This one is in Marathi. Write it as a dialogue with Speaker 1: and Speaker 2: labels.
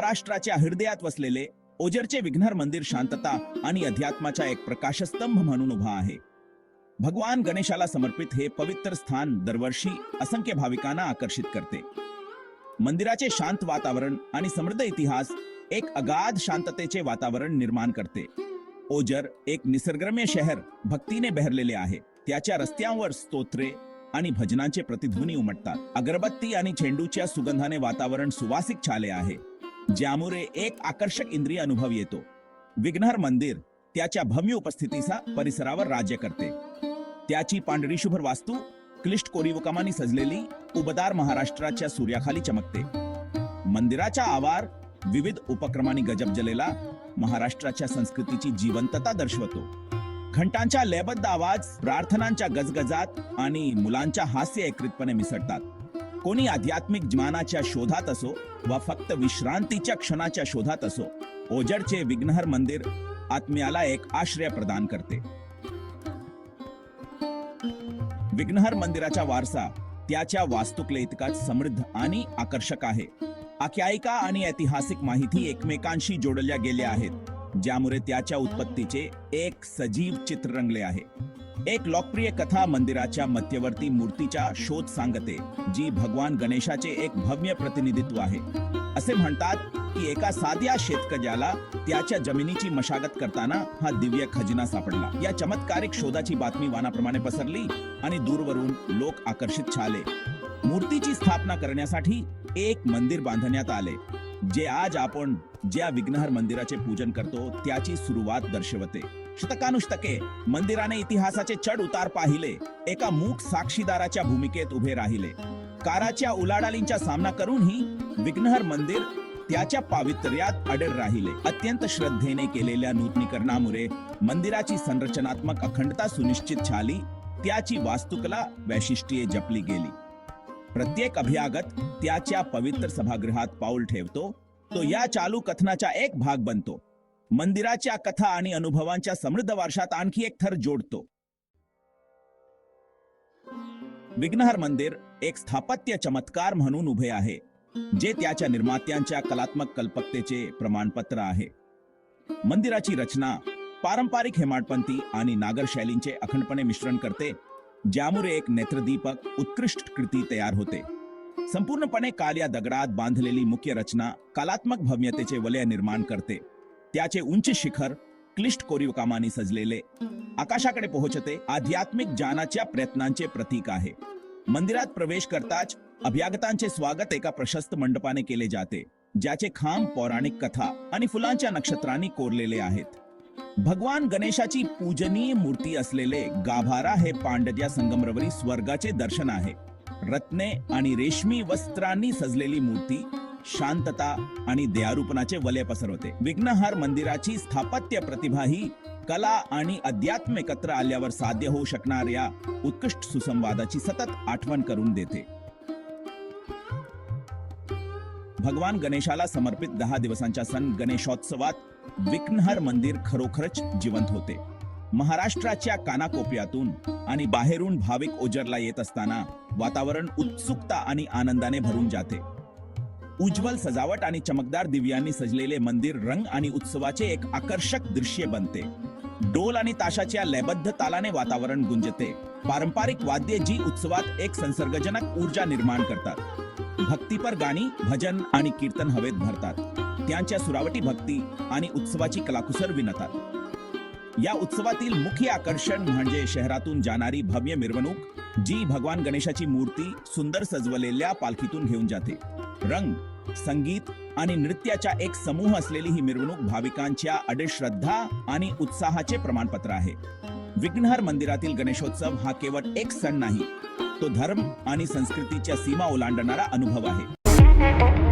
Speaker 1: महाराष्ट्राच्या हृदयात वसलेले ओझरचे विघ्नहर मंदिर शांतता आणि अध्यात्माचा एक प्रकाशस्तंभ म्हणून उभा आहे. भगवान गणेशाला समर्पित हे पवित्र स्थान दरवर्षी असंख्य भाविकांना आकर्षित करते. मंदिराचे शांत वातावरण आणि समृद्ध इतिहास एक अगाध शांततेचे वातावरण निर्माण करते. ओझर एक निसर्गरम्य शहर भक्तीने बहरलेले आहे. त्याच्या रस्त्यांवर स्तोत्रे आणि भजनांचे प्रतिध्वनी उमटतात. अगरबत्ती आणि झेंडूच्या सुगंधाने वातावरण सुवासिक झाले आहे, ज्यामुळे एक आकर्षक इंद्रिय अनुभव येतो. विघ्नहर मंदिर त्याच्या भव्य उपस्थितीचा परिसरावर राज्य करते. त्याची पांढरी शुभ्र वास्तू क्लिष्ट कोरीवकामाने सजलेली उबदार महाराष्ट्राच्या सूर्याखाली चमकते. मंदिराचा आवार विविध उपक्रमांनी गजबजलेला महाराष्ट्राच्या संस्कृतीची जिवंतता दर्शवतो. घंटांचा लयबद्ध आवाज, प्रार्थनांच्या गजगजात आणि मुलांच्या हास्य एकत्रितपणे मिसळतात. कोणी आध्यात्मिक ज्ञानाच्या शोधात असो वा फक्त विश्रांतीच्या क्षणाच्या शोधात असो, ओझरचे विघ्नहर मंदिर आत्म्याला एक आश्रय प्रदान करते. विघ्नहर मंदिराचा वारसा त्याच्या वास्तुकले इतकाच समृद्ध आणि आकर्षक आहे. आख्यायिका आणि ऐतिहासिक माहिती एकमेकांशी जोडल्या गेल्या आहेत, ज्यामुळे त्याच्या उत्पत्तीचे एक सजीव चित्र रंगले आहे. एक लोकप्रिय कथा मंदिराच्या मध्यवर्ती मूर्तीचा शोध सांगते, जी भगवान गणेशाचे एक भव्य प्रतिनिधित्व आहे. असे म्हणतात की एका साध्या शेतकऱ्याला त्याच्या जमिनीची मशागत करताना हा दिव्य खजिना सापडला. या चमत्कारिक शोधाची बातमी वानाप्रमाणे पसरली आणि दूरवरून लोक आकर्षित झाले. मूर्तीची स्थापना करण्यासाठी एक मंदिर बांधण्यात आले, जे आज आपण ज्या विघ्नहर मंदिराचे पूजन करतो त्याची सुरुवात दर्शवते. शतकानुशतके मंदिराने इतिहासाचे चढ उतार पाहिले, एका मूक साक्षीदाराच्या भूमिकेत उभे राहिले. काळाच्या उलाढालींचा सामना करूनही विघ्नहर मंदिर त्याच्या पावित्र्यात अडळ राहिले. अत्यंत श्रद्धेने केलेल्या नूतनीकरणामुळे मंदिराची संरचनात्मक अखंडता सुनिश्चित झाली. त्याची वास्तुकला वैशिष्ट्ये जपली गेली. प्रत्येक अभ्यागत त्याच्या पवित्र सभागृहात पाऊल ठेवतो, तो या चालू कथनाचा एक भाग बनतो. मंदिराच्या कथा आणि अनुभवांच्या समृद्ध वारशात आणखी एक थर जोडतो. विघ्नहर मंदिर एक स्थापत्य चमत्कार म्हणून उभे आहे, जे त्याच्या निर्मात्यांच्या कलात्मक कल्पकतेचे प्रमाणपत्र आहे. मंदिराची रचना पारंपरिक हेमाडपंथी आणि नागर शैलींचे अखंडपणे मिश्रण करते, ज्यामुळे एक नेत्रदीपक उत्कृष्ट कृती तयार होते. संपूर्णपणे काळ्या दगडात बांधलेली मुख्य रचना कलात्मक भव्यतेचे वलय निर्माण करते. त्याचे उंच शिखर क्लिष्ट कोरीवकामाने सजलेले आकाशाकडे पोहोचते, आध्यात्मिक ज्ञानाच्या प्रयत्नांचे प्रतीक आहे. मंदिरात प्रवेश करताच अभ्यागतांचे स्वागत एका प्रशस्त मंडपाने केले जाते, ज्याचे खांब पौराणिक कथा आणि फुलांच्या नक्षत्रांनी कोरलेले आहेत. भगवान गणेशाची पूजनीय मूर्ती असलेले गाभारा हे पांढऱ्या संगमरवरी स्वर्गाचे दर्शन आहे. रत्ने आणि रेशमी वस्त्रांनी सजलेली मूर्ती शांतता आणि दयारूपणाचे वलय पसरवते. विघ्नहर मंदिराची स्थापत्य प्रतिभा ही कला आणि अध्यात्म एकत्र आल्यावर साध्य होऊ शकणाऱ्या उत्कृष्ट सुसंवादाची सतत आठवण करून देते. भगवान गणेशाला समर्पित 10 दिवसांच्या सण गणेशोत्सवात विघ्नहर मंदिर खरोखरच जिवंत होते. महाराष्ट्राच्या कानाकोपऱ्यातून आणि बाहेरून भाविक ओझरला येत असताना वातावरण उत्सुकता आणि आनंदाने भरून जाते. उज्ज्वल सजावट आणि चमकदार दिव्यांनी सजलेले मंदिर रंग आणि उत्सवाचे एक आकर्षक दृश्य बनते. डोल आणि ताशाच्या लयबद्ध तालाने वातावरण गुंजते. पारंपरिक वाद्ये जी उत्सवात एक संसर्गजनक ऊर्जा निर्माण करतात. भक्तीपर गाणी, भजन आणि कीर्तन हवेत भरतात. त्यांच्या सुरावटी भक्ती आणि उत्सवाची कलाकुसर विणतात. या उत्सवातील मुख्य आकर्षण म्हणजे शहरातून जाणारी भव्य मिरवणूक, जी भगवान गणेशाची मूर्ती सुंदर सजवलेल्या पालखीतून घेऊन जाते. रंग, संगीत आणि नृत्याचा एक समूह असलेली ही मिरवणूक भाविकांच्या अढळ श्रद्धा आणि उत्साहाचे प्रमाणपत्र आहे. विघ्नहर मंदिरातील गणेशोत्सव हा केवळ एक सण नाही, तो धर्म आणि संस्कृतीच्या सीमा ओलांडणारा अनुभव आहे.